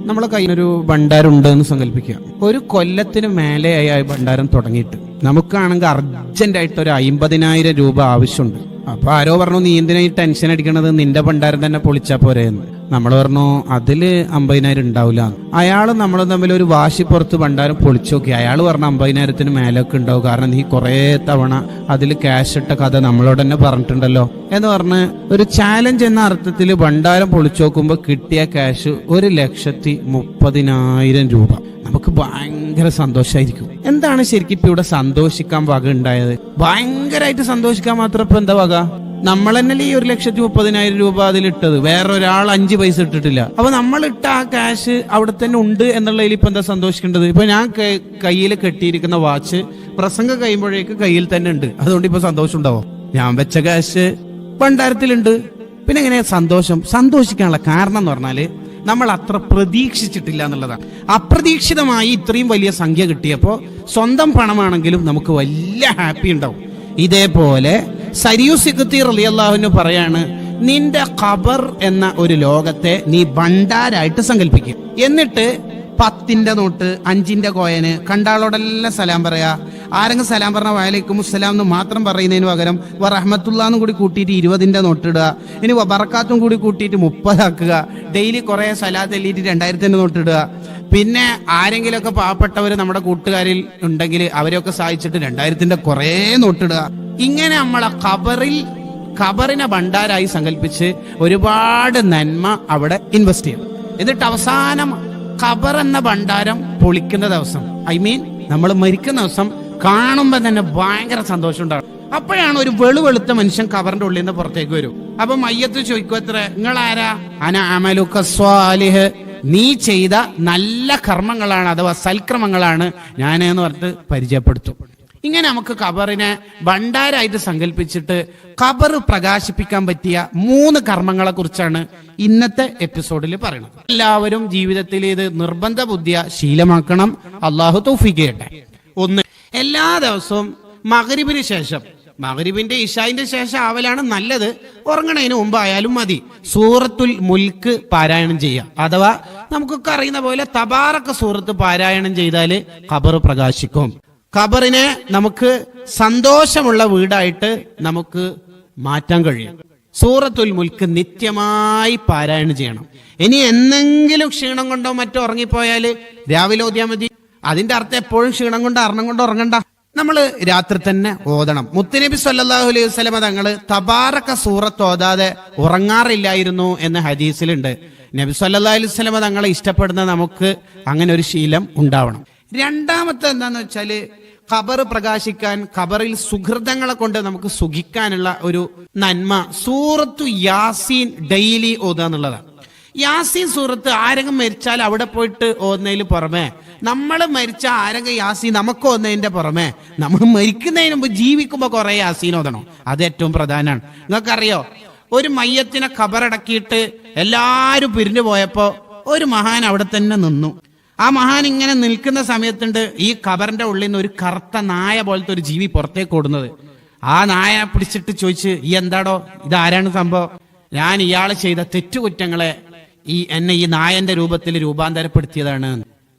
നമ്മളെ കയ്യിലൊരു ഭണ്ഡാരം ഉണ്ട് എന്ന് സങ്കല്പിക്കുക. ഒരു കൊല്ലത്തിന് മേലെയായി ആ ഭണ്ഡാരം തുടങ്ങിയിട്ട് നമുക്കാണെങ്കിൽ അർജന്റായിട്ട് ഒരു 50,000 രൂപ ആവശ്യമുണ്ട്. അപ്പൊ ആരോ പറഞ്ഞു, നീ എന്തിനാ ഈ ടെൻഷൻ അടിക്കണത്, നിന്റെ ഭണ്ഡാരം തന്നെ പൊളിച്ചാ പോരെയെന്ന്. നമ്മൾ പറഞ്ഞു അതില് 50,000 ഉണ്ടാവില്ല. അയാള് നമ്മൾ തമ്മിൽ ഒരു വാശി പുറത്ത് ഭണ്ഡാരം പൊളിച്ചു നോക്കി. അയാൾ പറഞ്ഞു 50,000 മേലൊക്കെ ഉണ്ടാവും, കാരണം നീ കുറെ തവണ അതിൽ ക്യാഷ് ഇട്ട കഥ നമ്മളോട് തന്നെ പറഞ്ഞിട്ടുണ്ടല്ലോ എന്ന് പറഞ്ഞ് ഒരു ചാലഞ്ച് എന്ന അർത്ഥത്തിൽ ഭണ്ഡാരം പൊളിച്ചു നോക്കുമ്പോൾ കിട്ടിയ ക്യാഷ് 1,30,000 രൂപ. നമുക്ക് ഭയങ്കര സന്തോഷമായിരിക്കും. എന്താണ് ശരിക്കും ഇപ്പൊ ഇവിടെ സന്തോഷിക്കാൻ വക ഉണ്ടായത്? ഭയങ്കരമായിട്ട് സന്തോഷിക്കാൻ മാത്രം ഇപ്പൊ എന്താ വക? നമ്മൾ തന്നെ ഈ 1,30,000 രൂപ അതിലിട്ടത്, വേറൊരാൾ 5 പൈസ ഇട്ടിട്ടില്ല. അപ്പൊ നമ്മൾ ഇട്ട ആ ക്യാഷ് അവിടെ തന്നെ ഉണ്ട് എന്നുള്ളതിൽ ഇപ്പൊ എന്താ സന്തോഷിക്കേണ്ടത്? ഇപ്പൊ ഞാൻ കയ്യിൽ കെട്ടിയിരിക്കുന്ന വാച്ച് പ്രസംഗം കഴിയുമ്പോഴേക്ക് കയ്യിൽ തന്നെ ഉണ്ട്, അതുകൊണ്ട് ഇപ്പൊ സന്തോഷം ഉണ്ടാവും. ഞാൻ വെച്ച ക്യാഷ് ഭണ്ഡാരത്തിലുണ്ട്. പിന്നെ എങ്ങനെയാ സന്തോഷിക്കാനുള്ള കാരണം എന്ന് പറഞ്ഞാല് നമ്മൾ അത്ര പ്രതീക്ഷിച്ചിട്ടില്ല എന്നുള്ളതാണ്. അപ്രതീക്ഷിതമായി ഇത്രയും വലിയ സംഖ്യ കിട്ടിയപ്പോ സ്വന്തം പണമാണെങ്കിലും നമുക്ക് വലിയ ഹാപ്പി ഉണ്ടാവും. ഇതേപോലെ സരിയു സിഖ്തി റളിയല്ലാഹു അൻഹു പറയാണ്, നിന്റെ ഖബർ എന്ന ഒരു ലോകത്തെ നീ ഭണ്ഡാരായിട്ട് സങ്കല്പിക്കുക. എന്നിട്ട് 10 നോട്ട്, 5 കോയന് കണ്ടാളോടെല്ലാം സലാം പറയാ. ആരെങ്കിലും സലാം പറഞ്ഞ വഅലൈക്കും അസ്സലാം എന്ന് മാത്രം പറയുന്നതിന് പകരം റഹ്മത്തുള്ളാന്ന് കൂടി കൂട്ടിയിട്ട് 20 നോട്ട് ഇടുക. ഇനി ബറക്കാത്തും കൂടി കൂട്ടിയിട്ട് 30 ആക്കുക. ഡെയിലി കുറെ സലാത്ത് എല്ലിയിട്ട് 2000 നോട്ട് ഇടുക. പിന്നെ ആരെങ്കിലുമൊക്കെ പാവപ്പെട്ടവർ നമ്മുടെ കൂട്ടുകാരിൽ ഉണ്ടെങ്കിൽ അവരെയൊക്കെ സഹായിച്ചിട്ട് 2000 കുറെ നോട്ടിടുക. ഇങ്ങനെ നമ്മളെ ഖബറിനെ ഭണ്ഡാരായി സങ്കല്പിച്ച് ഒരുപാട് നന്മ അവിടെ ഇൻവെസ്റ്റ് ചെയ്യും. എന്നിട്ട് അവസാനം ഖബർ എന്ന ഭണ്ഡാരം പൊളിക്കുന്ന ദിവസം, നമ്മൾ മരിക്കുന്ന ദിവസം കാണുമ്പോ തന്നെ ഭയങ്കര സന്തോഷം ഉണ്ടാകും. അപ്പോഴാണ് ഒരു വെളുത്ത മനുഷ്യൻ ഖബറിന്റെ ഉള്ളിൽ നിന്ന് പുറത്തേക്ക് വരും. അപ്പൊ മയ്യത്ത് ചോദിക്കും, എത്ര നിങ്ങൾ ആരാ? അന അമലുക സ്വാലിഹ്, നീ ചെയ്ത നല്ല കർമ്മങ്ങളാണ് അഥവാ സൽക്രമങ്ങളാണ് ഞാൻ എന്ന് പറഞ്ഞിട്ട് പരിചയപ്പെടുത്തും. ഇങ്ങനെ നമുക്ക് ഖബറിനെ ഭണ്ഡാരായിട്ട് സങ്കല്പിച്ചിട്ട് ഖബർ പ്രകാശിപ്പിക്കാൻ പറ്റിയ 3 കർമ്മങ്ങളെ കുറിച്ചാണ് ഇന്നത്തെ എപ്പിസോഡിൽ പറയുന്നത്. എല്ലാവരും ജീവിതത്തിൽ ഇത് നിർബന്ധ ബുദ്ധിയ ശീലമാക്കണം. അള്ളാഹു തൗഫീഖ് ചെയ്യട്ടെ. 1, എല്ലാ ദിവസവും മഗ്‌രിബിന് ശേഷം, മഗ്‌രിബിന്റെ ഇശാഇന്റെ ശേഷം ആവലാണ് നല്ലത്, ഉറങ്ങണതിന് മുമ്പ് ആയാലും മതി, സൂറത്തുൽ മുൽക്ക് പാരായണം ചെയ്യുക. അഥവാ നമുക്കൊക്കെ അറിയുന്ന പോലെ തബാറക സൂറത്ത് പാരായണം ചെയ്താൽ ഖബർ പ്രകാശിക്കും. ഖബറിനെ നമുക്ക് സന്തോഷമുള്ള വീടായിട്ട് നമുക്ക് മാറ്റാൻ കഴിയും. സൂറത്തുൽ മുൽക്ക് നിത്യമായി പാരായണം ചെയ്യണം. ഇനി എന്തെങ്കിലും ക്ഷീണം കൊണ്ടോ മറ്റോ ഉറങ്ങിപ്പോയാല് രാവിലെ ഓതിയാൽ മതി. അതിന്റെ അർത്ഥം എപ്പോഴും ക്ഷീണം കൊണ്ട് അർണം കൊണ്ട് ഉറങ്ങണ്ട, നമ്മള് രാത്രി തന്നെ ഓതണം. മുത്തുനബി സല്ലല്ലാഹു അലൈഹി വസല്ലമ തങ്ങള് തബാറക സൂറത്ത് ഓതാതെ ഉറങ്ങാറില്ലായിരുന്നു എന്ന് ഹദീസിലുണ്ട്. നബി സല്ലല്ലാഹു അലൈഹി വസല്ലമ തങ്ങളെ ഇഷ്ടപ്പെടുന്ന നമുക്ക് അങ്ങനെ ഒരു ശീലം ഉണ്ടാവണം. രണ്ടാമത്തെ എന്താന്ന് വെച്ചാല് ഖബർ പ്രകാശിക്കാൻ, ഖബറിൽ സുഹൃതങ്ങളെ കൊണ്ട് നമുക്ക് സുഖിക്കാനുള്ള ഒരു നന്മ സൂറത്തു യാസീൻ ഡെയിലി ഓതുക എന്നുള്ളതാണ്. യാസീൻ സൂറത്ത് ആരെങ്കിലും മരിച്ചാൽ അവിടെ പോയിട്ട് ഓതുന്നതിന് പുറമെ, നമ്മൾ മരിച്ച ആരെങ്കിലും യാസീൻ നമുക്ക് ഓതുന്നതിന്റെ പുറമെ നമ്മൾ മരിക്കുന്നതിന് മുമ്പ് ജീവിക്കുമ്പോൾ കുറെ യാസീൻ ഓതണം. അത് ഏറ്റവും പ്രധാനമാണ്. നിങ്ങൾക്കറിയോ, ഒരു മയ്യത്തിനെ ഖബറടക്കിയിട്ട് എല്ലാരും പിരിഞ്ഞു പോയപ്പോ ഒരു മഹാൻ അവിടെ തന്നെ നിന്നു. ആ മഹാൻ ഇങ്ങനെ നിൽക്കുന്ന സമയത്തുണ്ട് ഈ ഖബറിന്റെ ഉള്ളിൽ നിന്ന് ഒരു കറുത്ത നായ പോലത്തെ ഒരു ജീവി പുറത്തേക്ക് ഓടുന്നത്. ആ നായ പിടിച്ചിട്ട് ചോദിച്ച്, ഈ എന്താടോ, ഇതാരാണ് സംഭവം? ഞാൻ ഇയാള് ചെയ്ത തെറ്റുകുറ്റങ്ങളെ എന്നെ ഈ നായന്റെ രൂപത്തിൽ രൂപാന്തരപ്പെടുത്തിയതാണ്.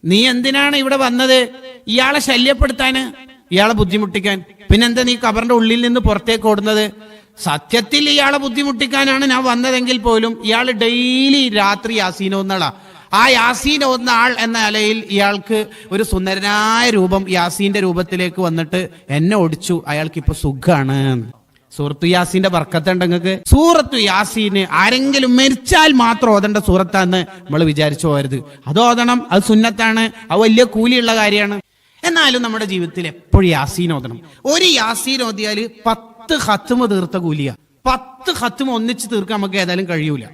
നീ എന്തിനാണ് ഇവിടെ വന്നത്? ഇയാളെ ശല്യപ്പെടുത്താന്, ഇയാളെ ബുദ്ധിമുട്ടിക്കാൻ. പിന്നെന്താ നീ ഖബറിന്റെ ഉള്ളിൽ നിന്ന് പുറത്തേക്ക് ഓടുന്നത്? സത്യത്തിൽ ഇയാളെ ബുദ്ധിമുട്ടിക്കാനാണ് ഞാൻ വന്നതെങ്കിൽ പോലും ഇയാൾ ഡെയിലി രാത്രി യാസീൻ ഓതുന്നയാളാ. ആ യാസീൻ ഓതുന്ന ആൾ എന്ന നിലയിൽ ഇയാൾക്ക് ഒരു സുന്ദരനായ രൂപം യാസീന്റെ രൂപത്തിലേക്ക് വന്നിട്ട് എന്നെ ഓടിച്ചു, അയാൾക്ക് ഇപ്പൊ സുഖാണ്. സൂറത്തു യാസീന്റെ ബർക്കത്തുണ്ട് നിങ്ങൾക്ക്. സൂറത്തു യാസീന് ആരെങ്കിലും മരിച്ചാൽ മാത്രം ഓതേണ്ട സൂറത്താന്ന് നമ്മൾ വിചാരിച്ചു പോകരുത്. അത് ഓതണം, അത് സുന്നത്താണ്, അത് വലിയ കൂലിയുള്ള കാര്യമാണ്. എന്നാലും നമ്മുടെ ജീവിതത്തിൽ എപ്പോഴും യാസീൻ ഓതണം. ഒരു യാസീൻ ഓതിയാല് 10 ഖത്മ് തീർത്ത കൂലിയ. 10 ഖത്മ് ഒന്നിച്ച് തീർക്കാൻ നമുക്ക് ഏതായാലും കഴിയൂല.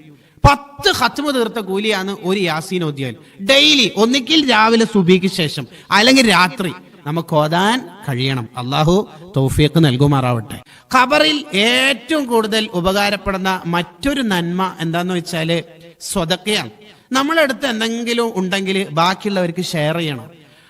10 ഖത്മ് തീർത്ത കൂലിയാണ് ഒരു യാസീൻ ഓതിയാൽ. ഡെയിലി ഒന്നിക്കിൽ രാവിലെ സുബഹിക്ക് ശേഷം അല്ലെങ്കിൽ രാത്രി നമുക്ക് ഓതാൻ കഴിയണം. അള്ളാഹു തൗഫീഖ് നൽകുമാറാവട്ടെ. ഖബറിൽ ഏറ്റവും കൂടുതൽ ഉപകാരപ്പെടുന്ന മറ്റൊരു നന്മ എന്താന്ന് വെച്ചാല് സ്വതക്കയാണ്. നമ്മളടുത്ത് എന്തെങ്കിലും ഉണ്ടെങ്കിൽ ബാക്കിയുള്ളവർക്ക് ഷെയർ ചെയ്യണം.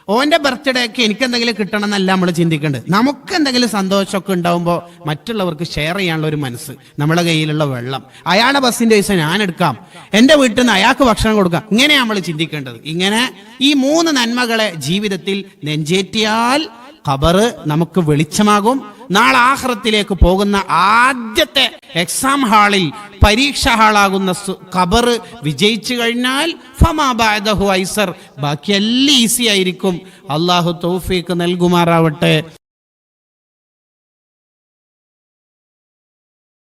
ഓന്റെ ബർത്ത്ഡേക്ക് എനിക്ക് എന്തെങ്കിലും കിട്ടണം എന്നല്ല നമ്മൾ ചിന്തിക്കേണ്ടത്. നമുക്ക് എന്തെങ്കിലും സന്തോഷമൊക്കെ ഉണ്ടാവുമ്പോൾ മറ്റുള്ളവർക്ക് ഷെയർ ചെയ്യാനുള്ള ഒരു മനസ്സ്, നമ്മളെ കയ്യിലുള്ള വെള്ളം, അയാളുടെ ബസ്സിന്റെ പൈസ ഞാൻ എടുക്കാം, എന്റെ വീട്ടിൽ നിന്ന് അയാൾക്ക് ഭക്ഷണം കൊടുക്കാം, ഇങ്ങനെയാണ് നമ്മൾ ചിന്തിക്കേണ്ടത്. ഇങ്ങനെ ഈ 3 നന്മകളെ ജീവിതത്തിൽ നെഞ്ചേറ്റിയാൽ ഖബർ നമുക്ക് വെളിച്ചമാകും. നാളെ ആഖിറത്തിലേക്ക് പോകുന്ന ആദ്യത്തെ എക്സാം ഹാളിൽ, പരീക്ഷാ ഹാളാകുന്ന ഖബർ വിജയിച്ചു കഴിഞ്ഞാൽ ഫമാ ബഅദഹു ഐസർ, ബാക്കിയെല്ലാം ഈസി ആയിരിക്കും. അല്ലാഹു തൗഫീഖ് നൽകുമാറാവട്ടെ.